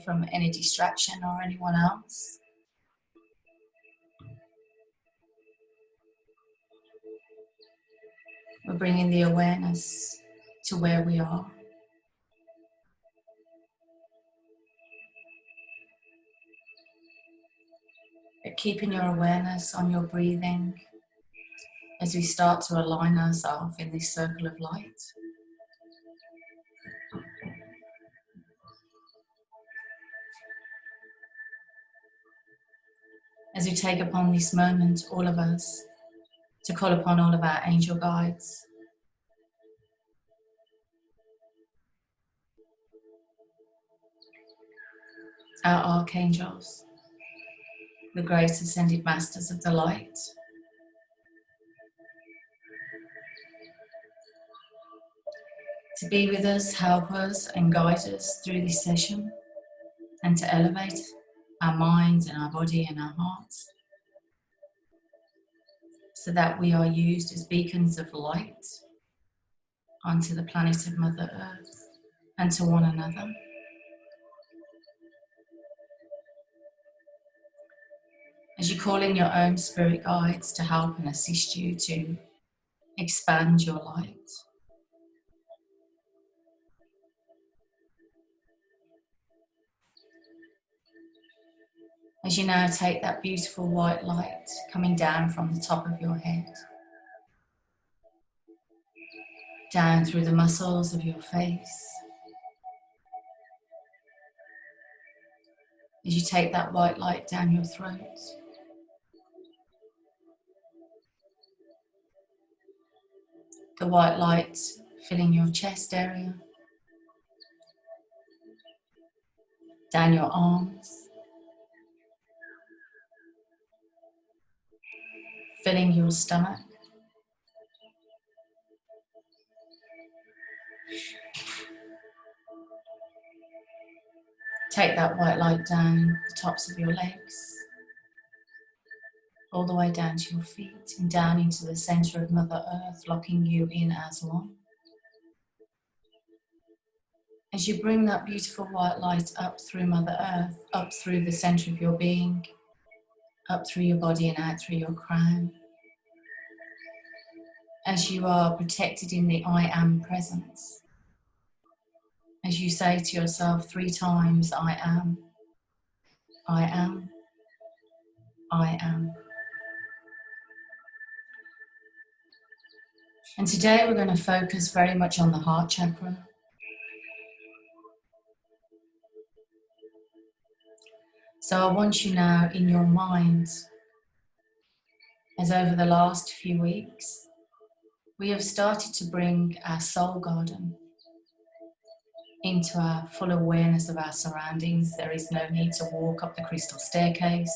from any distraction or anyone else. We're bringing the awareness to where we are. But keeping your awareness on your breathing as we start to align ourselves in this circle of light. As we take upon this moment, all of us, to call upon all of our angel guides. Our archangels, the great ascended masters of the light. To be with us, help us and guide us through this session, and to elevate our minds and our body and our hearts, so that we are used as beacons of light onto the planet of Mother Earth and to one another. As you call in your own spirit guides to help and assist you to expand your light. As you now take that beautiful white light coming down from the top of your head, down through the muscles of your face. As you take that white light down your throat. The white light filling your chest area, down your arms, filling your stomach, take that white light down the tops of your legs, all the way down to your feet and down into the center of Mother Earth, locking you in as one. As you bring that beautiful white light up through Mother Earth, up through the center of your being, up through your body and out through your crown. As you are protected in the I am presence. As you say to yourself 3 times, I am, I am, I am. And today we're going to focus very much on the heart chakra. So I want you now in your mind, as over the last few weeks, we have started to bring our soul garden into our full awareness of our surroundings. There is no need to walk up the crystal staircase.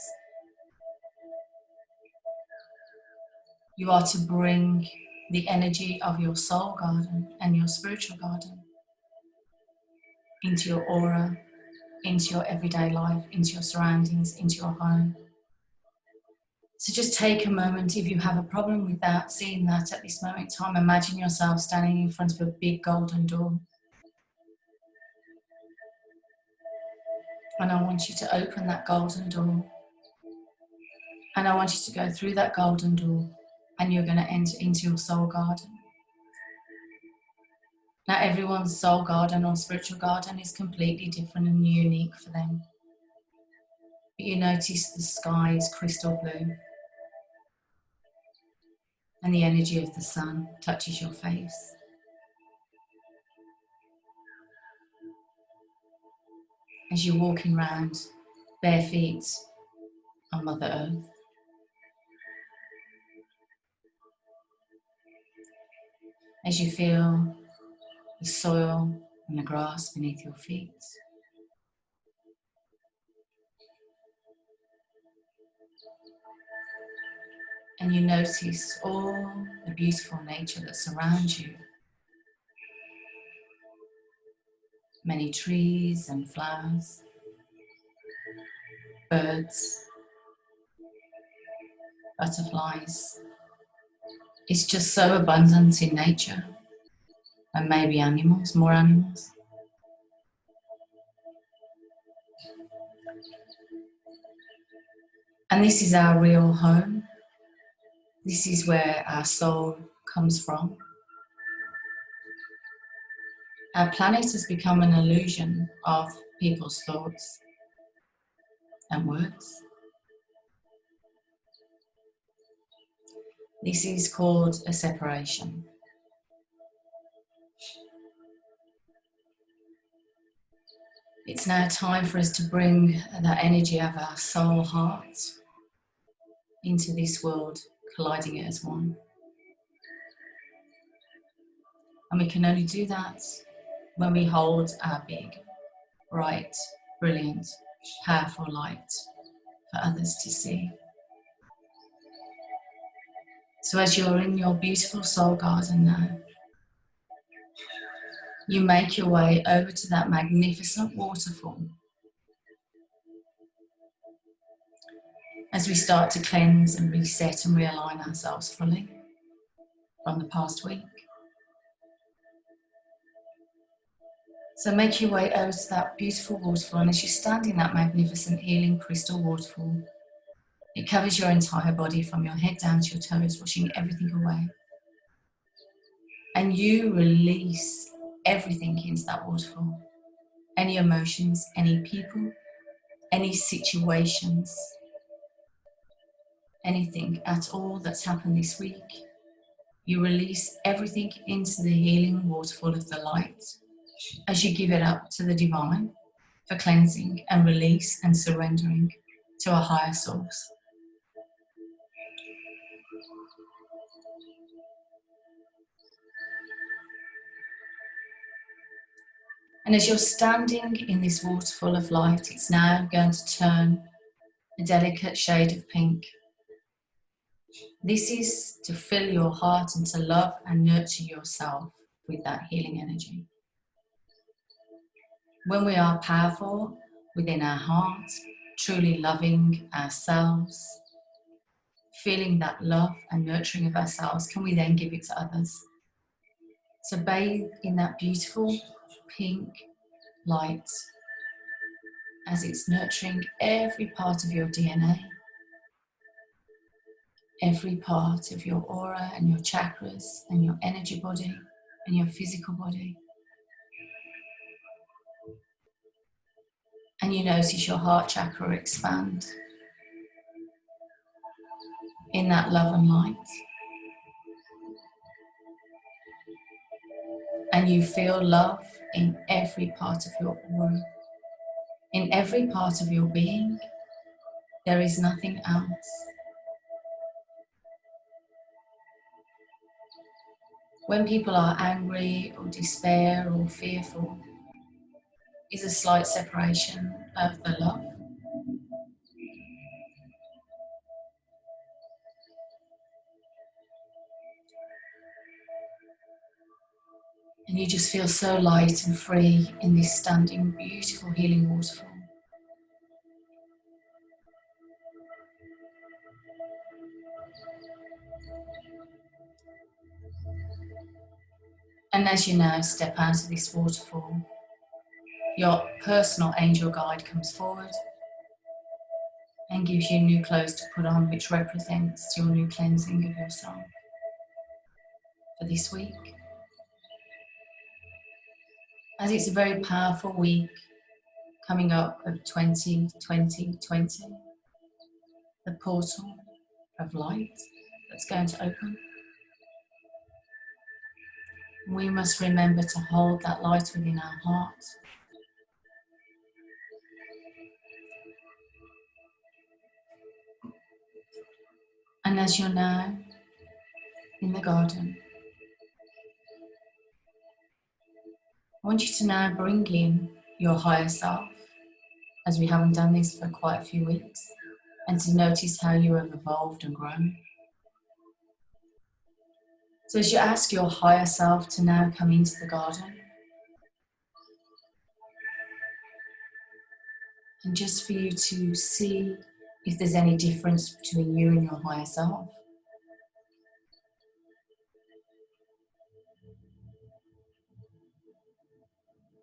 You are to bring the energy of your soul garden and your spiritual garden into your aura, into your everyday life, into your surroundings, into your home. So just take a moment. If you have a problem with that, seeing that at this moment in time, imagine yourself standing in front of a big golden door. And I want you to open that golden door. And I want you to go through that golden door, and you're going to enter into your soul garden. Now everyone's soul garden or spiritual garden is completely different and unique for them. But you notice the sky is crystal blue. And the energy of the sun touches your face. As you're walking around bare feet on Mother Earth. As you feel the soil and the grass beneath your feet. And you notice all the beautiful nature that surrounds you. Many trees and flowers, birds, butterflies. It's just so abundant in nature. And maybe animals, more animals. And this is our real home. This is where our soul comes from. Our planet has become an illusion of people's thoughts and words. This is called a separation. It's now time for us to bring that energy of our soul heart into this world, colliding it as one. And we can only do that when we hold our big, bright, brilliant, powerful light for others to see. So as you're in your beautiful soul garden now, you make your way over to that magnificent waterfall. As we start to cleanse and reset and realign ourselves fully from the past week. So make your way over to that beautiful waterfall, and as you stand in that magnificent healing crystal waterfall, it covers your entire body from your head down to your toes, washing everything away. And you release everything into that waterfall. Any emotions, any people, any situations, anything at all that's happened this week. You release everything into the healing waterfall of the light as you give it up to the divine for cleansing and release and surrendering to a higher source. And as you're standing in this waterfall of light, it's now going to turn a delicate shade of pink. This is to fill your heart and to love and nurture yourself with that healing energy. When we are powerful within our heart, truly loving ourselves, feeling that love and nurturing of ourselves, can we then give it to others? So bathe in that beautiful pink light as it's nurturing every part of your DNA, every part of your aura and your chakras and your energy body and your physical body. And you notice your heart chakra expand in that love and light. And you feel love in every part of your aura, in every part of your being. There is nothing else. When people are angry or despair or fearful, is a slight separation of the love. And you just feel so light and free in this standing, beautiful healing waterfall. And as you now step out of this waterfall, your personal angel guide comes forward and gives you new clothes to put on, which represents your new cleansing of yourself for this week. As it's a very powerful week coming up of 2020, the portal of light that's going to open. We must remember to hold that light within our heart. And as you're now in the garden, I want you to now bring in your higher self, as we haven't done this for quite a few weeks, and to notice how you have evolved and grown. So as you ask your higher self to now come into the garden, and just for you to see if there's any difference between you and your higher self.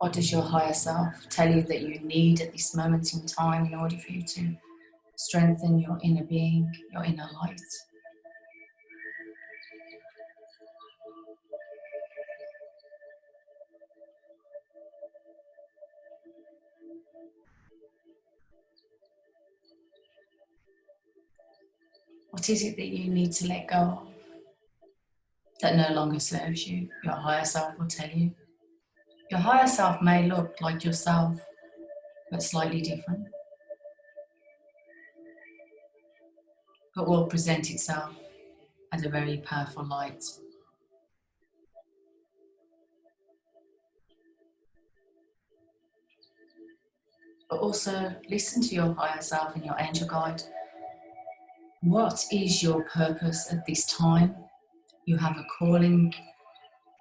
What does your higher self tell you that you need at this moment in time in order for you to strengthen your inner being, your inner light? What is it that you need to let go of that no longer serves you? Your higher self will tell you. Your higher self may look like yourself, but slightly different, but will present itself as a very powerful light. But also listen to your higher self and your angel guide. What is your purpose at this time? You have a calling.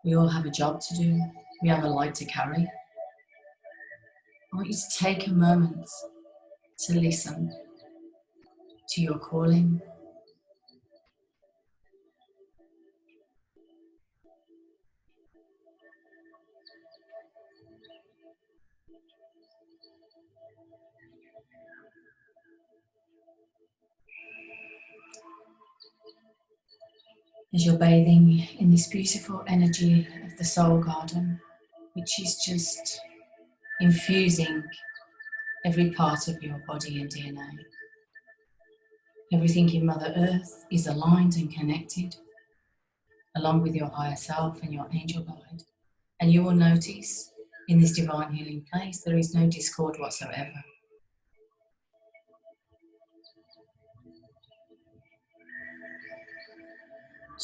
We all have a job to do. We have a light to carry. I want you to take a moment to listen to your calling. As you're bathing in this beautiful energy of the soul garden, which is just infusing every part of your body and DNA. Everything in Mother Earth is aligned and connected, along with your higher self and your angel guide. And you will notice in this divine healing place, there is no discord whatsoever.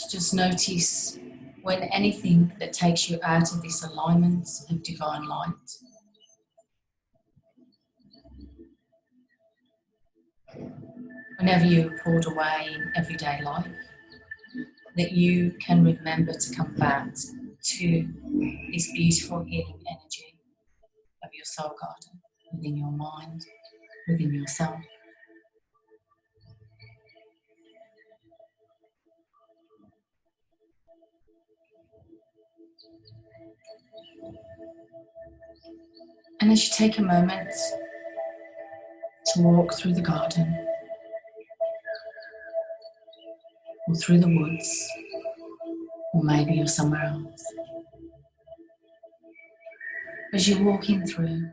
Just notice when anything that takes you out of this alignment of divine light, whenever you are pulled away in everyday life, that you can remember to come back to this beautiful healing energy of your soul garden within your mind, within yourself. And as you take a moment to walk through the garden or through the woods, or maybe you're somewhere else, as you're walking through,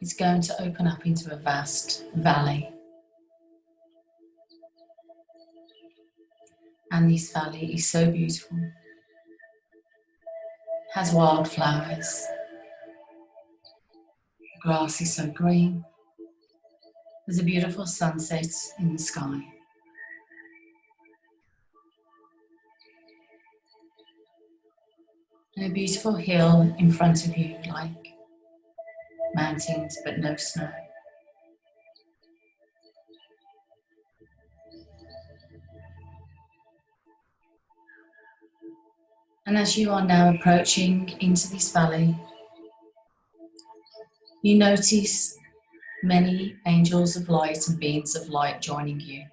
it's going to open up into a vast valley. And this valley is so beautiful. It has wildflowers. The grass is so green. There's a beautiful sunset in the sky. And a beautiful hill in front of you, like mountains but no snow. And as you are now approaching into this valley, you notice many angels of light and beings of light joining you.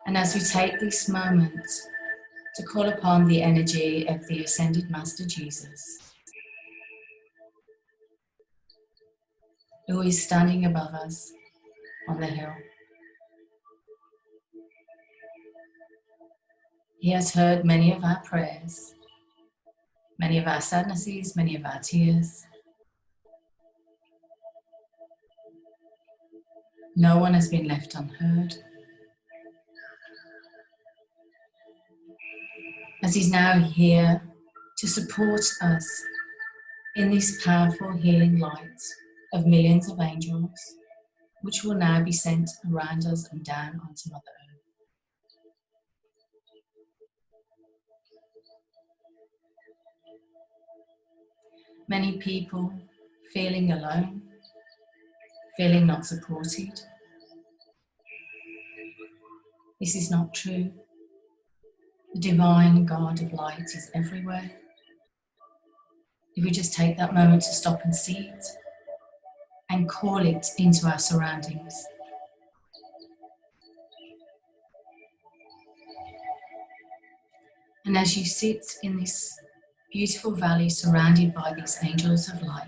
And as we take this moment to call upon the energy of the Ascended Master Jesus, who is standing above us on the hill. He has heard many of our prayers, many of our sadnesses, many of our tears. No one has been left unheard. As he's now here to support us in this powerful healing light of millions of angels, which will now be sent around us and down onto Mother Earth. Many people feeling alone, feeling not supported. This is not true. The divine God of light is everywhere. If we just take that moment to stop and see it, and call it into our surroundings. And as you sit in this beautiful valley surrounded by these angels of light,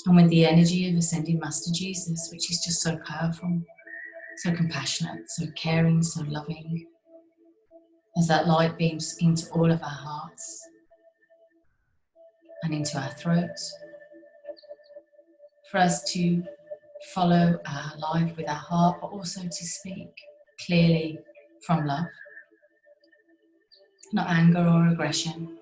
and with the energy of ascending Master Jesus, which is just so powerful, so compassionate, so caring, so loving, as that light beams into all of our hearts and into our throats, for us to follow our life with our heart, but also to speak clearly from love, not anger or aggression.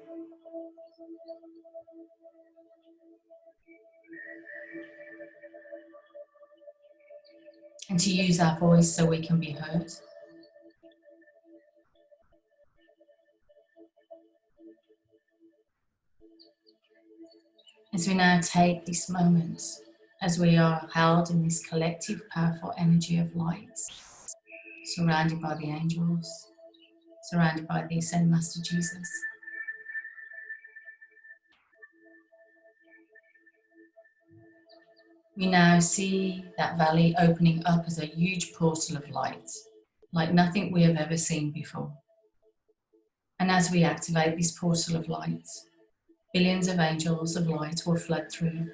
And to use our voice so we can be heard. As we now take this moment, as we are held in this collective, powerful energy of light, surrounded by the angels, surrounded by the Ascended Master Jesus, we now see that valley opening up as a huge portal of light, like nothing we have ever seen before. And as we activate this portal of light, billions of angels of light will flood through.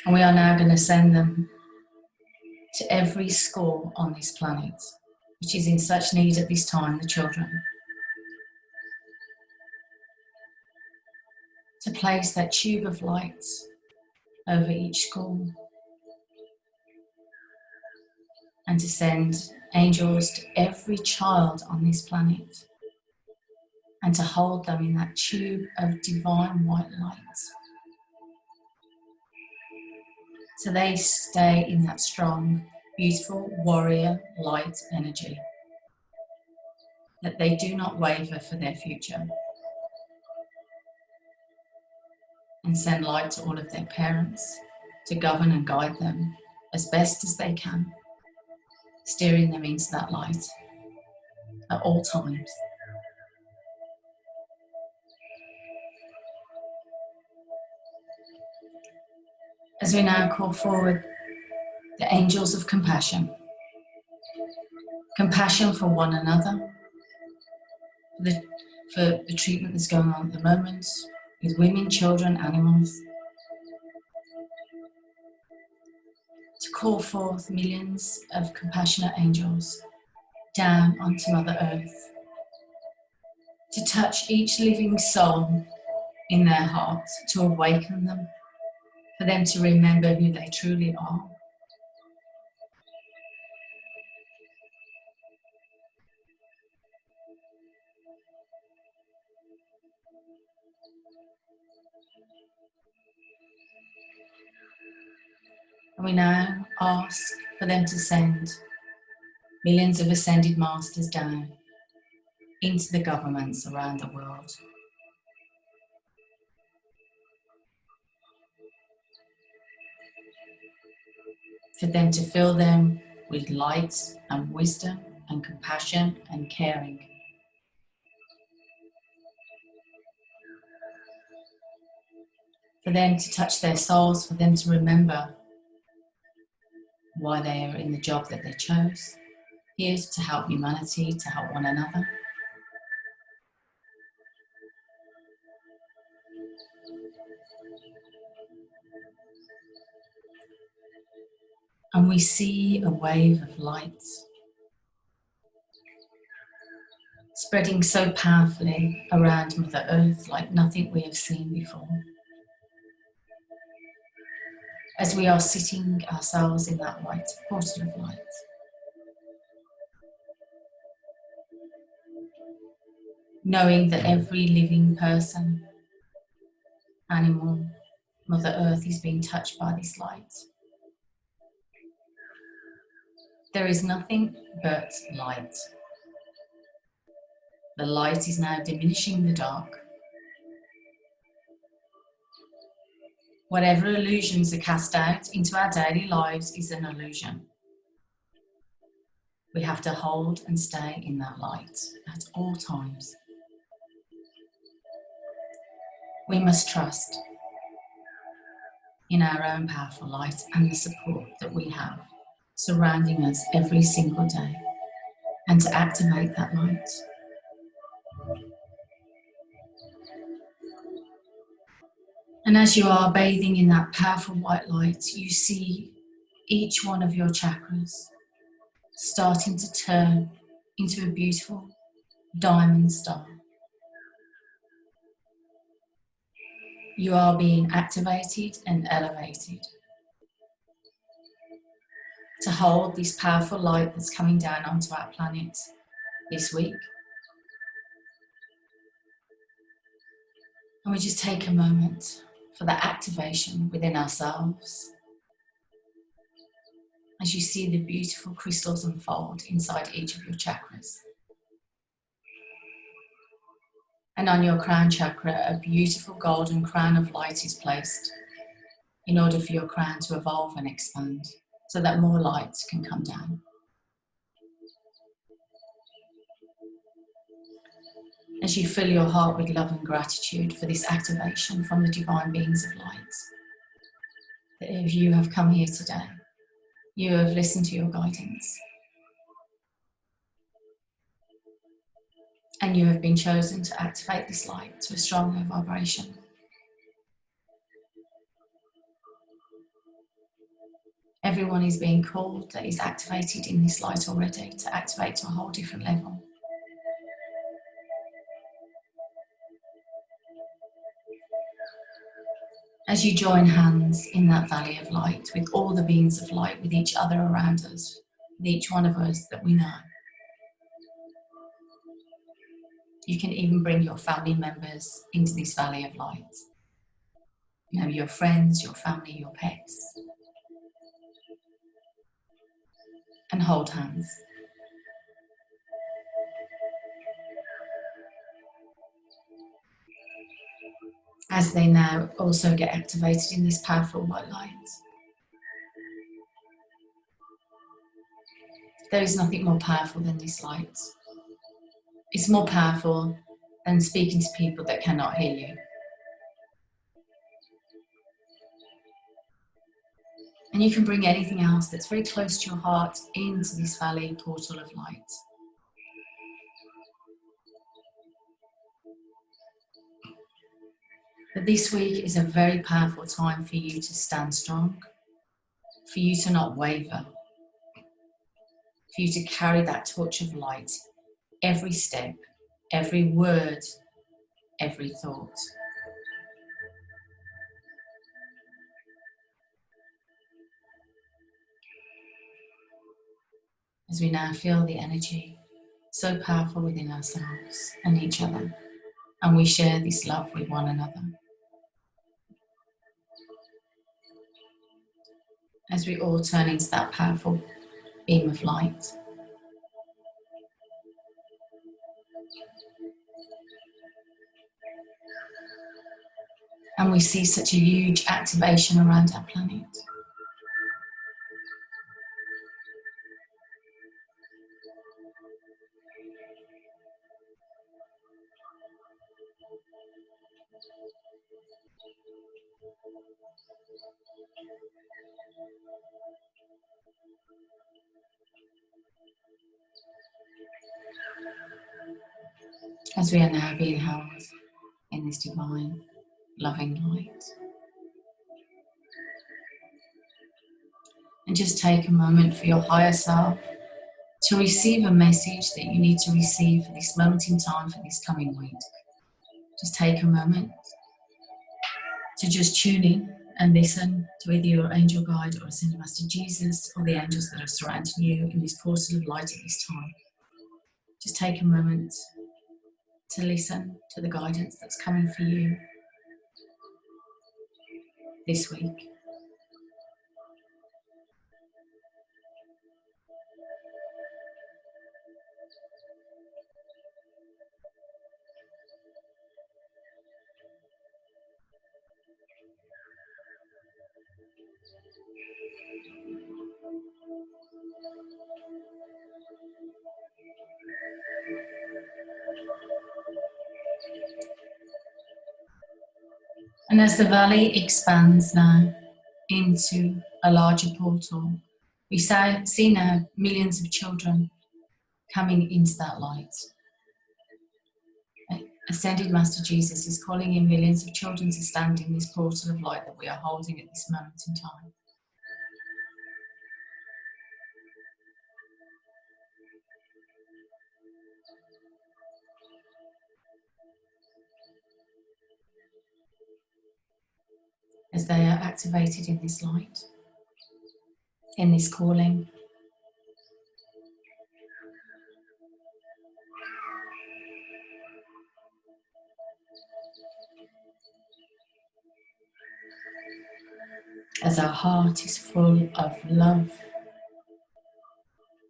And we are now going to send them to every school on this planet, which is in such need at this time, the children, to place that tube of light over each school and to send angels to every child on this planet and to hold them in that tube of divine white light. So they stay in that strong, beautiful warrior light energy, that they do not waver for their future, and send light to all of their parents to govern and guide them as best as they can, steering them into that light at all times. As we now call forward the angels of compassion, compassion for one another, for the treatment that's going on at the moment with women, children, animals, to call forth millions of compassionate angels down onto Mother Earth, to touch each living soul in their heart, to awaken them, for them to remember who they truly are. And we now ask for them to send millions of ascended masters down into the governments around the world. For them to fill them with light and wisdom and compassion and caring. For them to touch their souls, for them to remember why they are in the job that they chose. Here to help humanity, to help one another. And we see a wave of light spreading so powerfully around Mother Earth like nothing we have seen before. As we are sitting ourselves in that white portal of light. Knowing that every living person, animal, Mother Earth is being touched by this light. There is nothing but light. The light is now diminishing the dark. Whatever illusions are cast out into our daily lives is an illusion. We have to hold and stay in that light at all times. We must trust in our own powerful light and the support that we have surrounding us every single day, and to activate that light. And as you are bathing in that powerful white light, you see each one of your chakras starting to turn into a beautiful diamond star. You are being activated and elevated to hold this powerful light that's coming down onto our planet this week. And we just take a moment for that activation within ourselves as you see the beautiful crystals unfold inside each of your chakras. And on your crown chakra, a beautiful golden crown of light is placed in order for your crown to evolve and expand so that more light can come down. As you fill your heart with love and gratitude for this activation from the divine beings of light, that if you have come here today, you have listened to your guidance, and you have been chosen to activate this light to a stronger vibration. Everyone is being called that is activated in this light already to activate to a whole different level. As you join hands in that valley of light with all the beings of light, with each other around us, with each one of us that we know, you can even bring your family members into this valley of light. You know, your friends, your family, your pets, and hold hands. As they now also get activated in this powerful white light. There is nothing more powerful than this light. It's more powerful than speaking to people that cannot hear you. And you can bring anything else that's very close to your heart into this valley portal of light. But this week is a very powerful time for you to stand strong, for you to not waver, for you to carry that torch of light every step, every word, every thought. As we now feel the energy so powerful within ourselves and each other, and we share this love with one another. As we all turn into that powerful beam of light. And we see such a huge activation around our planet. As we are now being held in this divine, loving light. And just take a moment for your higher self to receive a message that you need to receive for this moment in time, for this coming week. Just take a moment to just tune in and listen to either your angel guide or Ascended Master Jesus or the angels that are surrounding you in this portal of light at this time. Just take a moment to listen to the guidance that's coming for you this week. And as the valley expands now into a larger portal, we see now millions of children coming into that light. Ascended Master Jesus is calling in millions of children to stand in this portal of light that we are holding at this moment in time. As they are activated in this light, in this calling, as our heart is full of love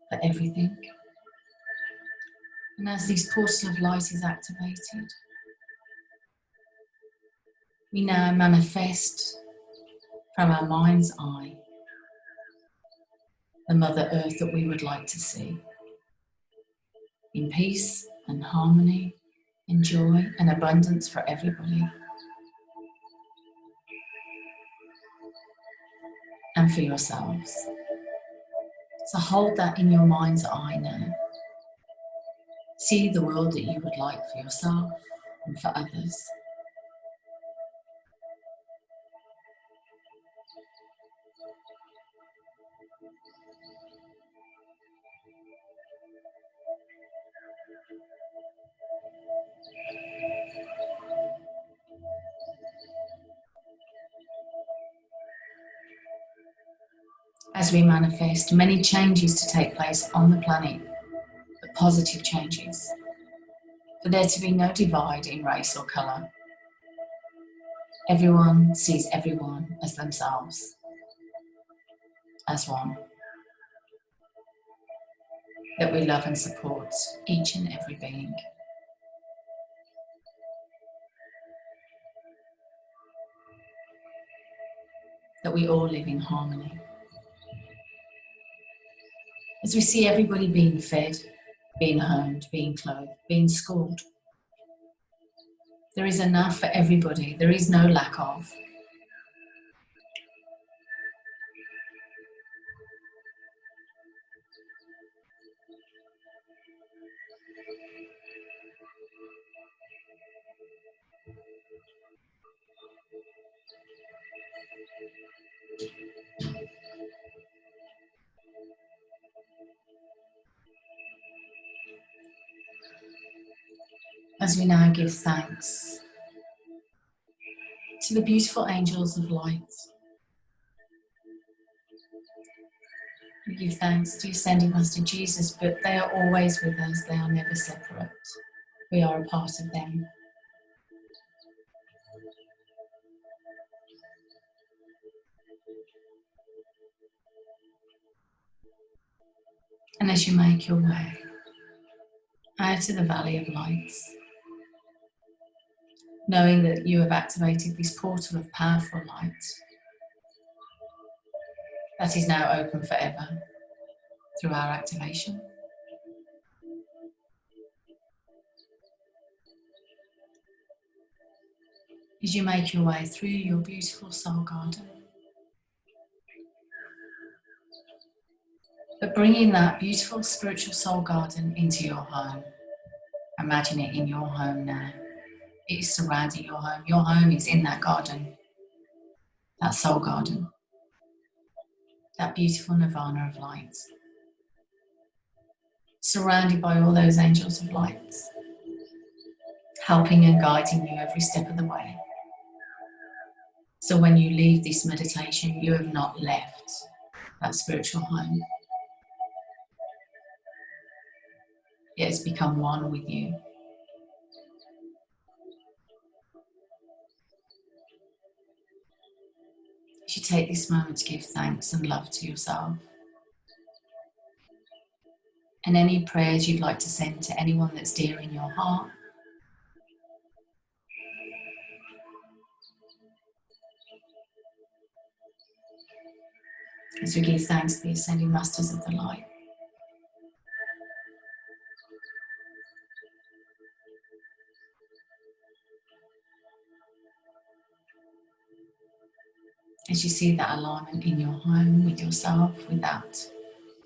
for everything, and as this portal of light is activated, we now manifest from our mind's eye the Mother Earth that we would like to see, in peace and harmony, in joy and abundance for everybody, and for yourselves. So hold that in your mind's eye now. See the world that you would like for yourself and for others. As we manifest many changes to take place on the planet, but positive changes, for there to be no divide in race or colour. Everyone sees everyone as themselves, as one. That we love and support each and every being. That we all live in harmony. As we see everybody being fed, being homed, being clothed, being schooled. There is enough for everybody. There is no lack of. As we now give thanks to the beautiful angels of light. We give thanks to Ascended Master Jesus, but they are always with us. They are never separate. We are a part of them. And as you make your way out of the Valley of Lights, knowing that you have activated this portal of powerful light that is now open forever through our activation. As you make your way through your beautiful soul garden, but bringing that beautiful spiritual soul garden into your home. Imagine it in your home now. It is surrounding your home. Your home is in that garden, that soul garden, that beautiful nirvana of light, surrounded by all those angels of light, helping and guiding you every step of the way. So when you leave this meditation, you have not left that spiritual home. It has become one with you. As you take this moment to give thanks and love to yourself, and any prayers you'd like to send to anyone that's dear in your heart, as we give thanks to the Ascending Masters of the Light. As you see that alignment in your home, with yourself, with that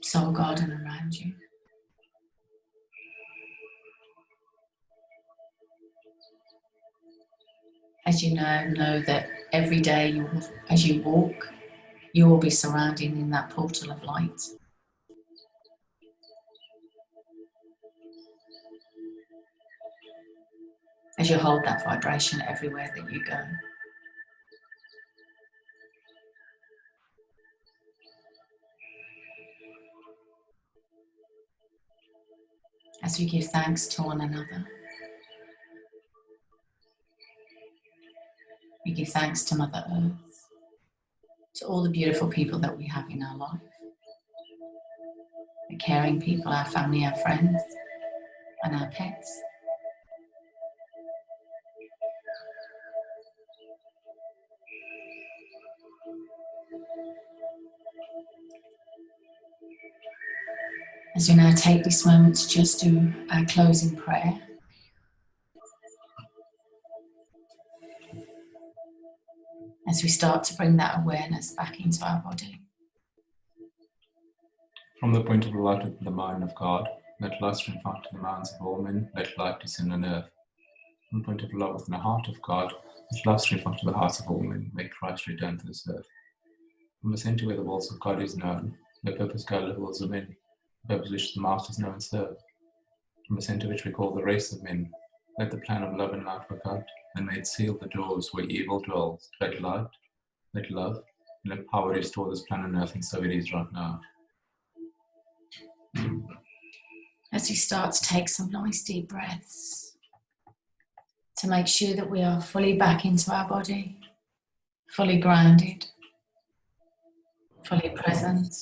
soul garden around you. As you know that every day as you walk, you will be surrounding in that portal of light. As you hold that vibration everywhere that you go. As we give thanks to one another. We give thanks to Mother Earth, to all the beautiful people that we have in our life, the caring people, our family, our friends, and our pets. As we now take this moment to just do our closing prayer. As we start to bring that awareness back into our body. From the point of the light of the mind of God, let light stream out to the minds of all men, let light descend on earth. From the point of the love within the heart of God, let love stream out to the hearts of all men, make Christ return to this earth. From the center where the walls of God is known, the purpose God levels of men, the purpose which the masters know and serve. From the center which we call the race of men, let the plan of love and light work out, and may it seal the doors where evil dwells. Let light, let love, and let power restore this plan on earth, and so it is right now. As we start to take some nice deep breaths, to make sure that we are fully back into our body, fully grounded, fully present.